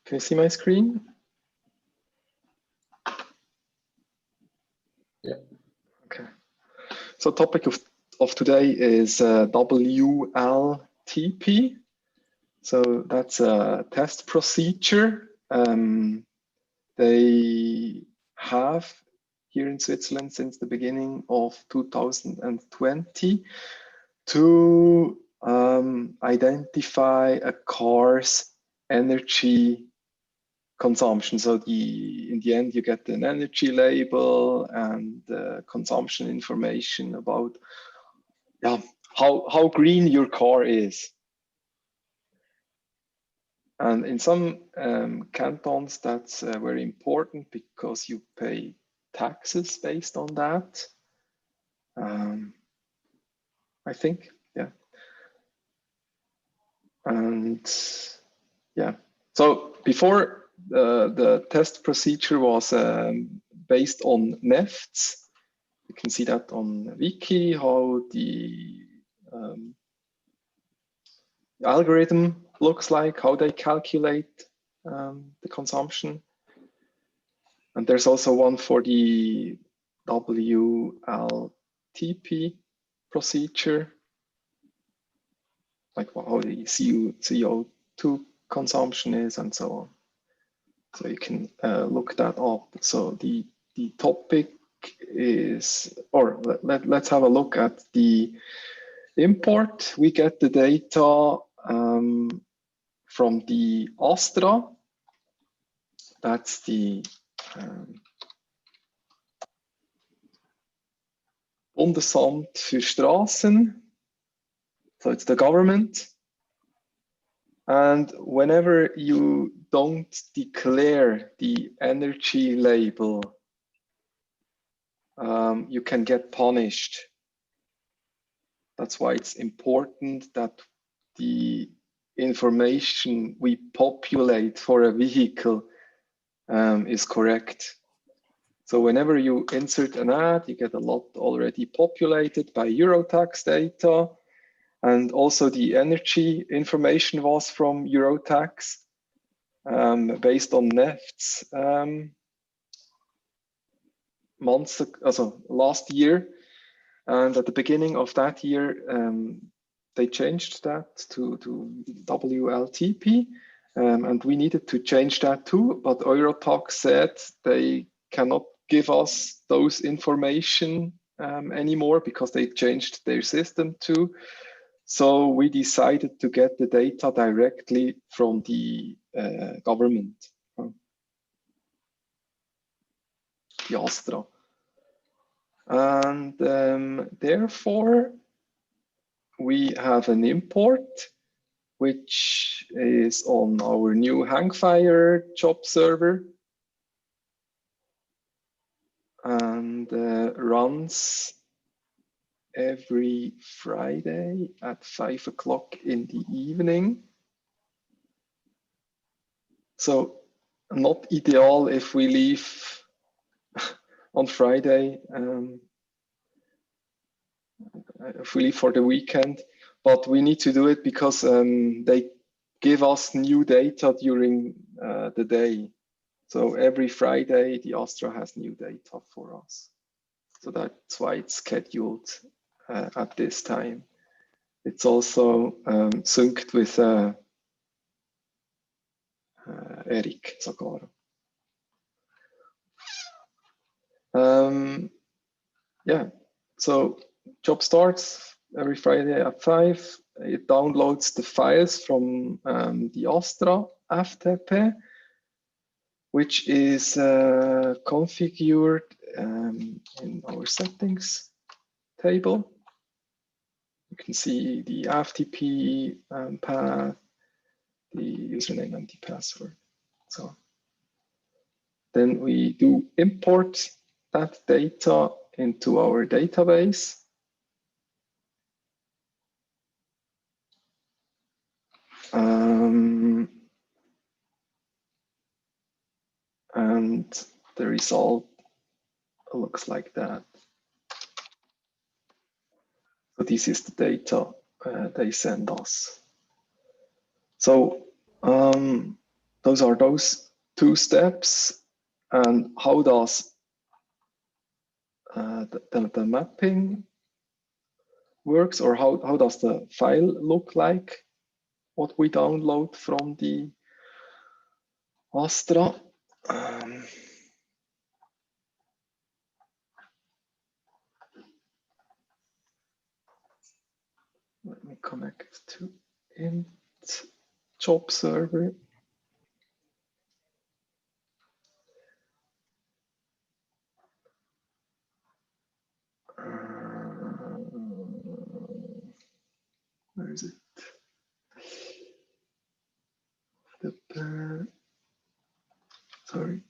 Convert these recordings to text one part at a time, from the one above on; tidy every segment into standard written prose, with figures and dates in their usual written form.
Can you see my screen? Yeah. Okay. So topic of today is WLTP. So that's a test procedure they have here in Switzerland since the beginning of 2020 to identify a car's energy consumption. So in the end, you get an energy label and consumption information about how green your car is. And in some cantons, that's very important because you pay taxes based on that. I think, yeah. And yeah, so before the test procedure was based on NEFTs. You can see that on Wiki, how the algorithm looks like, how they calculate the consumption. And there's also one for the WLTP procedure, like how the CO2 consumption is and so on. So you can look that up. So the topic is, or let's have a look at the import. We get the data from the Astra. That's the Bundesamt für Straßen. So it's the government. And whenever you don't declare the energy label, you can get punished. That's why it's important that the information we populate for a vehicle is correct. So whenever you insert an ad, you get a lot already populated by Eurotax data. And also the energy information was from Eurotax based on NEFTs last year. And at the beginning of that year, they changed that to WLTP. And we needed to change that too, but Eurotax said they cannot give us those information anymore because they changed their system too. So we decided to get the data directly from the government, the Astra. And therefore, we have an import, which is on our new Hangfire job server and runs every Friday at 5 o'clock in the evening. So not ideal if we leave on Friday, if we leave for the weekend, but we need to do it because they give us new data during the day. So every Friday, the Astra has new data for us. So that's why it's scheduled at this time. It's also synced with Eric Zagara. Yeah, so job starts every Friday at 5. It downloads the files from the Astra FTP, which is configured in our settings table. You can see the FTP path, the username and the password. So then we do import that data into our database. And the result looks like that. So this is the data they send us. So those are those two steps. And how does the mapping works, or how does the file look like, what we download from the Astra? Let me connect to int job server. Where is it? Sorry.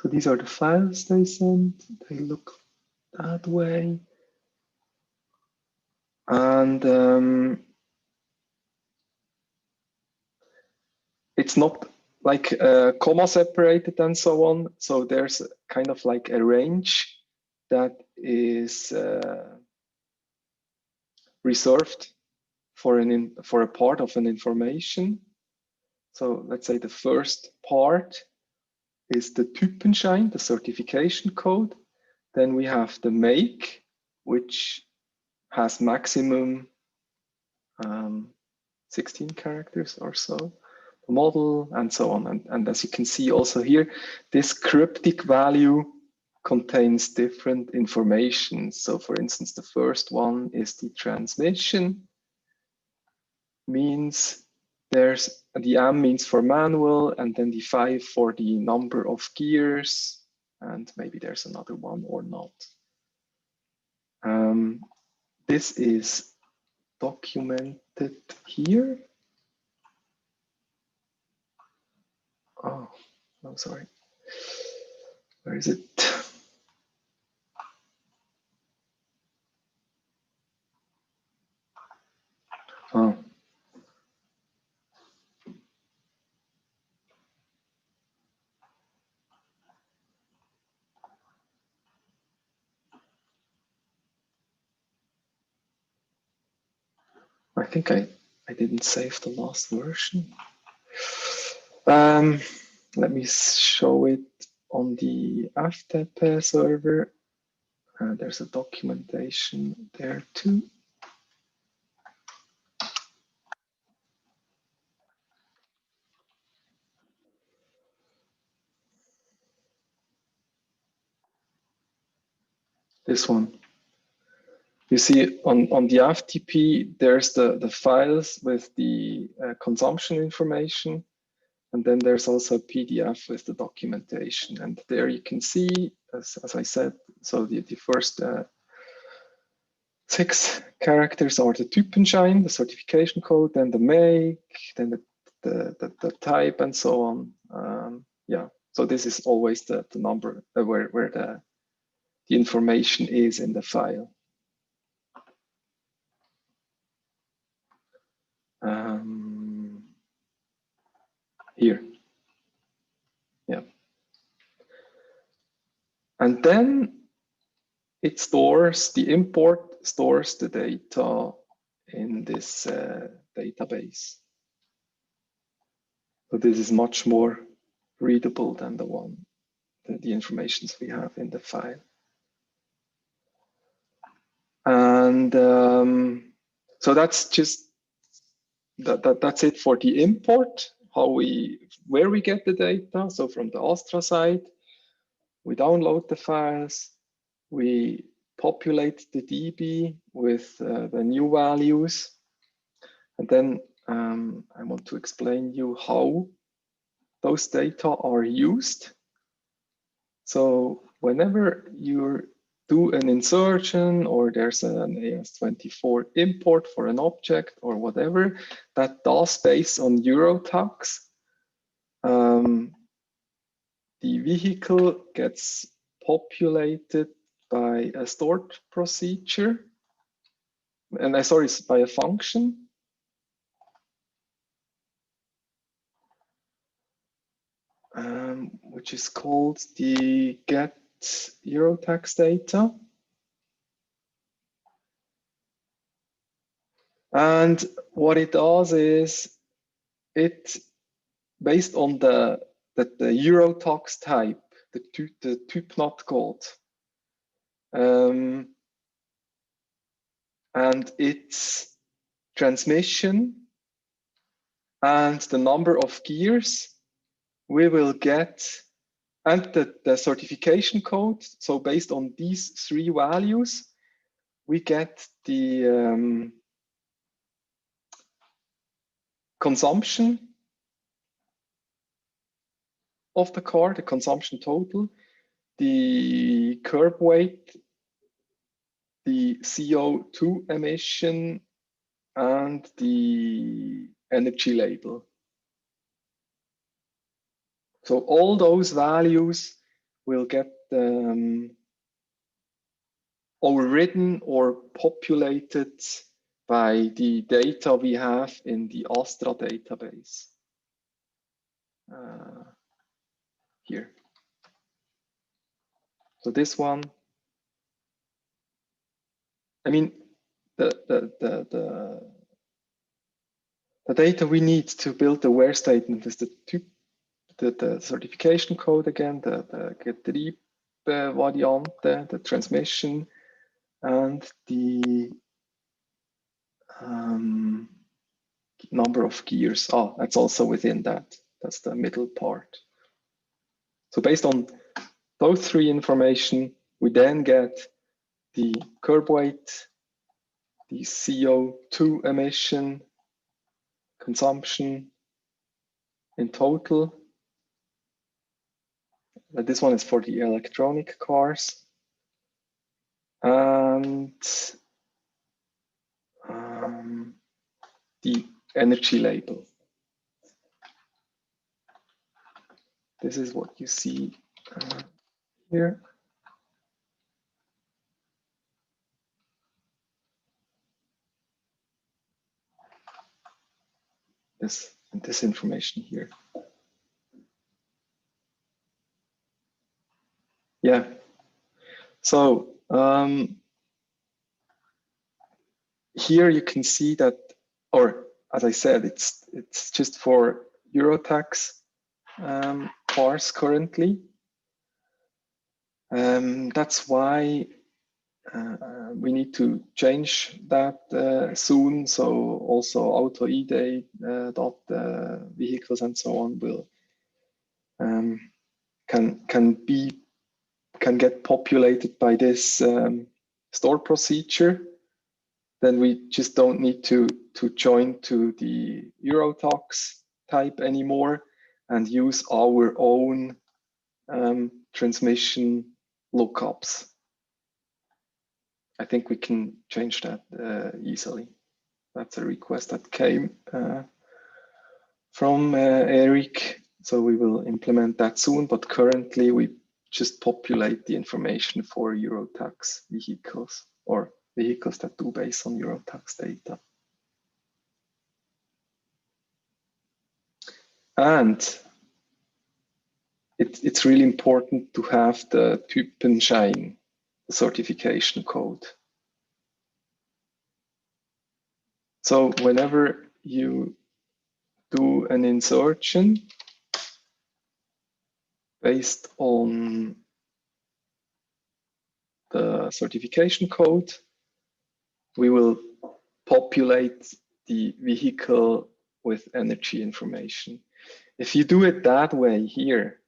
So these are the files they sent. They look that way. And it's not like comma separated and so on. So there's kind of like a range that is reserved for a part of an information. So let's say the first part is the Typenschein, the certification code. Then we have the make, which has maximum 16 characters or so, the model, and so on. And as you can see also here, this cryptic value contains different information. So for instance, the first one is the transmission, means there's the M means for manual, and then the 5 for the number of gears, and maybe there's another one or not. This is documented here. Oh, I'm sorry. Where is it? Oh. I think I didn't save the last version. Let me show it on the FTP server. There's a documentation there too. This one. You see on the FTP, there's the files with the consumption information. And then there's also a PDF with the documentation. And there you can see, as I said, so the first 6 characters are the Typenschein, the certification code, then the make, then the type, and so on. Yeah, so this is always the number where the information is in the file. Here. Yeah. And then it stores, the import stores the data in this database. So this is much more readable than the informations we have in the file. And so that's just, that's it for the import, where we get the data. So from the Astra side, we download the files, we populate the DB with the new values. And then I want to explain you how those data are used. So whenever you do an insertion, or there's an AS24 import for an object or whatever, that does based on Eurotax, the vehicle gets populated by a stored procedure, and sorry, by a function. Which is called the get Eurotax data. And what it does is it, based on the Eurotox type, the Typnotcode, and its transmission and the number of gears, we will get, and the certification code. So based on these three values, we get the consumption of the car, the consumption total, the curb weight, the CO2 emission, and the energy label. So all those values will get overridden or populated by the data we have in the Astra database. Here. So this one, I mean, the data we need to build the where statement is the certification code again, the Getriebevariante, the transmission, and the number of gears. Oh, that's also within that. That's the middle part. So based on those three information, we then get the curb weight, the CO2 emission, consumption in total. This one is for the electronic cars. And the energy label. This is what you see here. This information here. Yeah. So here you can see that, or as I said, it's just for Eurotax cars currently. That's why we need to change that soon. So also auto ID vehicles and so on will can get populated by this store procedure. Then we just don't need to join to the Eurotox type anymore and use our own transmission lookups. I think we can change that easily. That's a request that came from Eric. So we will implement that soon, but currently we just populate the information for Eurotax vehicles or vehicles that do based on Eurotax data. And it's really important to have the Typenschein, the certification code. So whenever you do an insertion based on the certification code, we will populate the vehicle with energy information. If you do it that way here,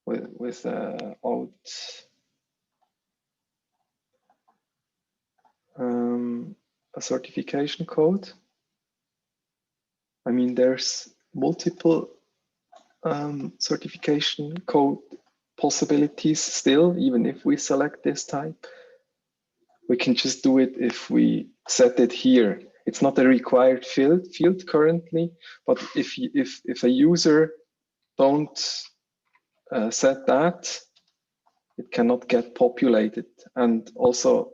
without a certification code, I mean, there's multiple certification code possibilities still, even if we select this type. We can just do it if we set it here. It's not a required field currently, but if a user don't set that, it cannot get populated. And also,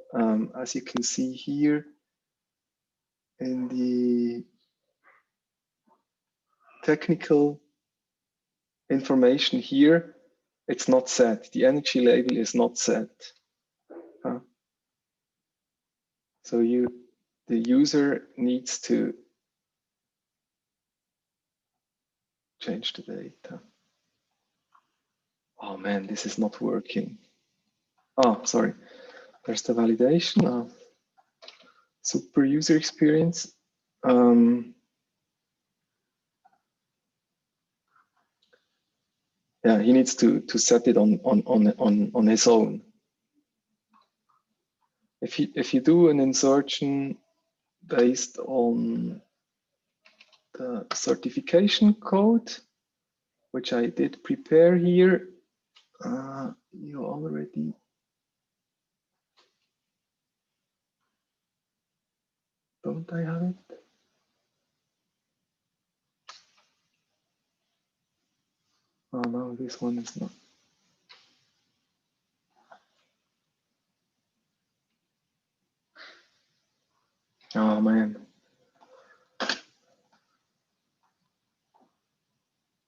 as you can see here in the technical information here, it's not set. The energy label is not set. So you the user needs to change the data. Oh man, this is not working. Oh, sorry. There's the validation of super user experience. Yeah, he needs to set it on his own. If you do an insertion based on the certification code, which I did prepare here, you already don't I have it? Oh no, this one is not. Oh man.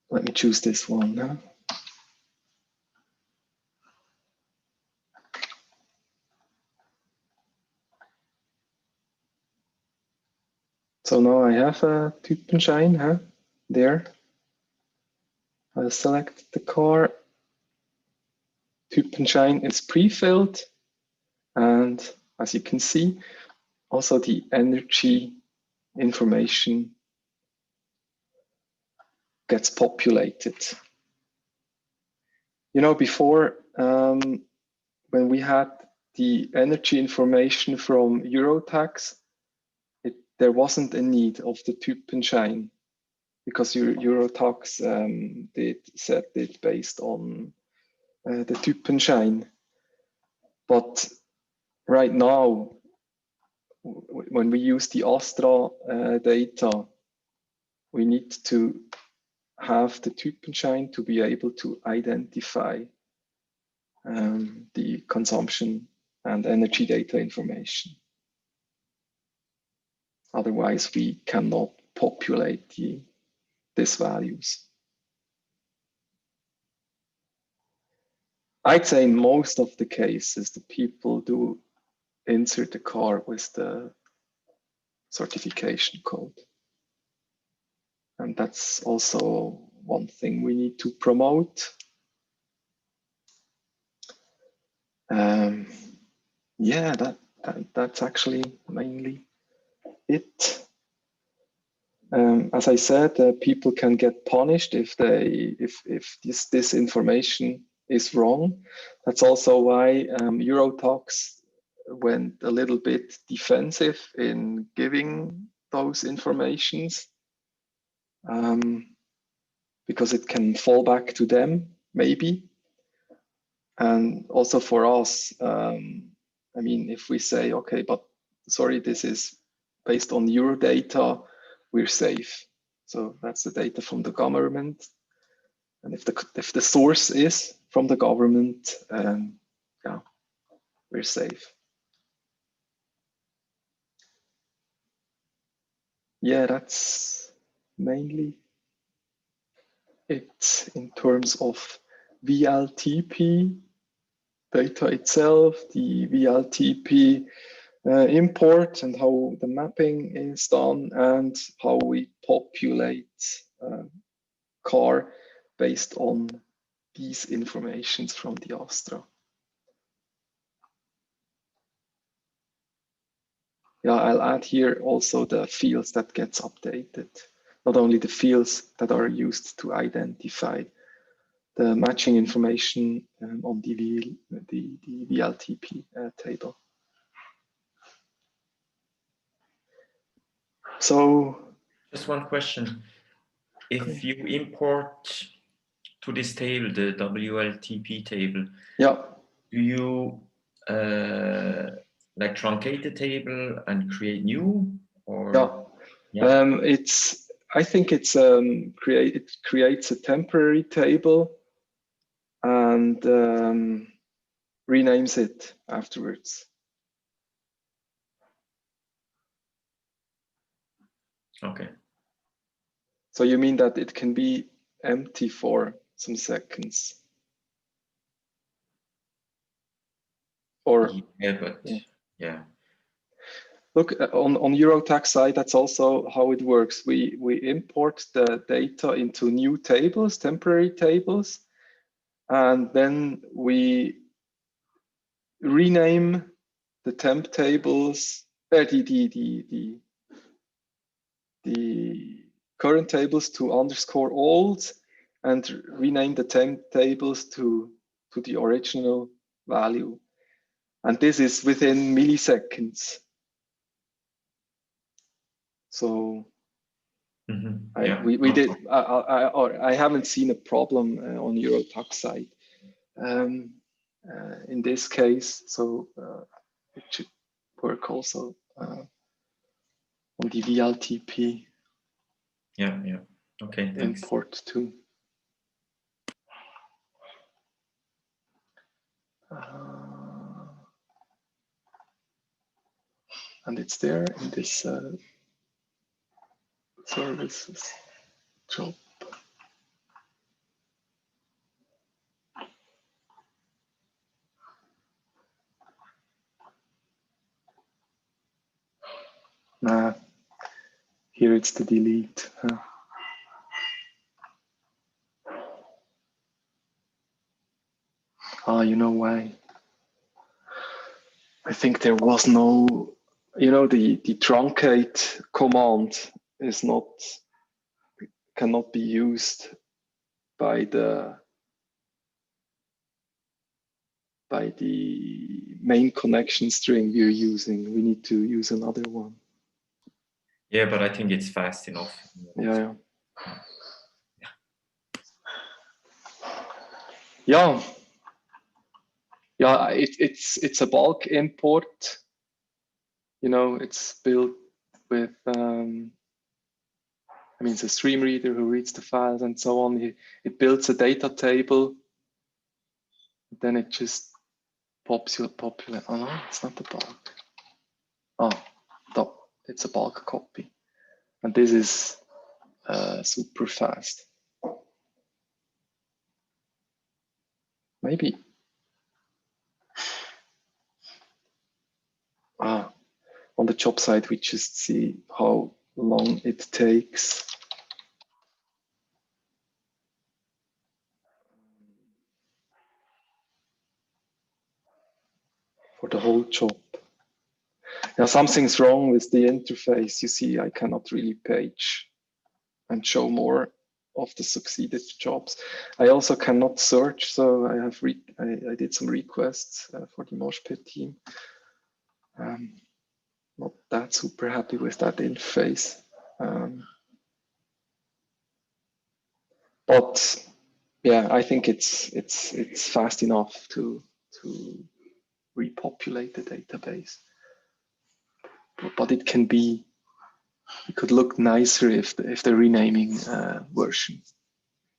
Let me choose this one. Huh? So now I have a Typenschein, huh? There. I'll select the car. Typenschein is pre-filled, and as you can see, also the energy information gets populated. You know, before, when we had the energy information from Eurotax, there wasn't a need of the Typenschein because Eurotax did set it based on the Typenschein. But right now, when we use the Astra data, we need to have the Typenschein to be able to identify the consumption and energy data information. Otherwise, we cannot populate these values. I'd say in most of the cases, the people do insert the car with the certification code. And that's also one thing we need to promote. Yeah, that's actually mainly it. As I said, people can get punished if this information is wrong. That's also why Eurotax went a little bit defensive in giving those informations, because it can fall back to them maybe. And also for us, I mean, if we say, okay, but sorry, this is based on Euro data, we're safe. So that's the data from the government. And if the source is from the government, yeah, we're safe. Yeah, that's mainly it in terms of WLTP data itself, the WLTP import and how the mapping is done, and how we populate car based on these informations from the Astra. Yeah, I'll add here also the fields that gets updated, not only the fields that are used to identify the matching information on the WLTP table. So, just one question. If you import to this table, the WLTP table, yeah, do you like truncate the table and create new, or? Yeah, yeah. I think it's it creates a temporary table and renames it afterwards. Okay. So you mean that it can be empty for some seconds? Or yeah, but yeah. Look, on Eurotax side, that's also how it works. We import the data into new tables, temporary tables, and then we rename the temp tables, the current tables to _old, and rename the temp tables to the original value. And this is within milliseconds. So I haven't seen a problem on Eurotax side in this case. So it should work also on the WLTP. Yeah. Okay, thanks. Import too. And it's there in this services job. Nah, here it's the delete. You know why? I think there was no, the truncate command is cannot be used by the main connection string we're using. We need to use another one. Yeah, but I think it's fast enough. Yeah. It's a bulk import. It's built with it's a stream reader who reads the files and so on. It builds a data table, then it just populate. Oh no, it's not the bulk. Oh, it's a bulk copy, and this is super fast. Maybe. On the job site, we just see how long it takes. For the whole job. Now something's wrong with the interface. You see, I cannot really page and show more of the succeeded jobs. I also cannot search, so I did some requests for the Moshpit team. Not that super happy with that interface. But yeah, I think it's fast enough to repopulate the database. But it could look nicer if the renaming version.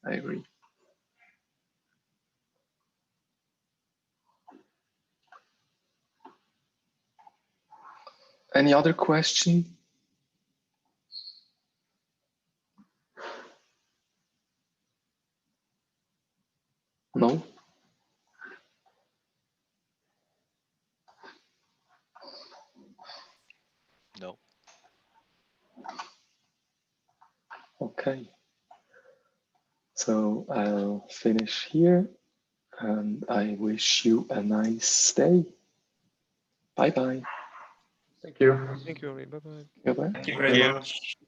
I agree. Any other question? No? No. Okay. So I'll finish here and I wish you a nice day. Bye-bye. Thank you. Thank you, Ari. Bye-bye. Bye-bye. Thank you very much.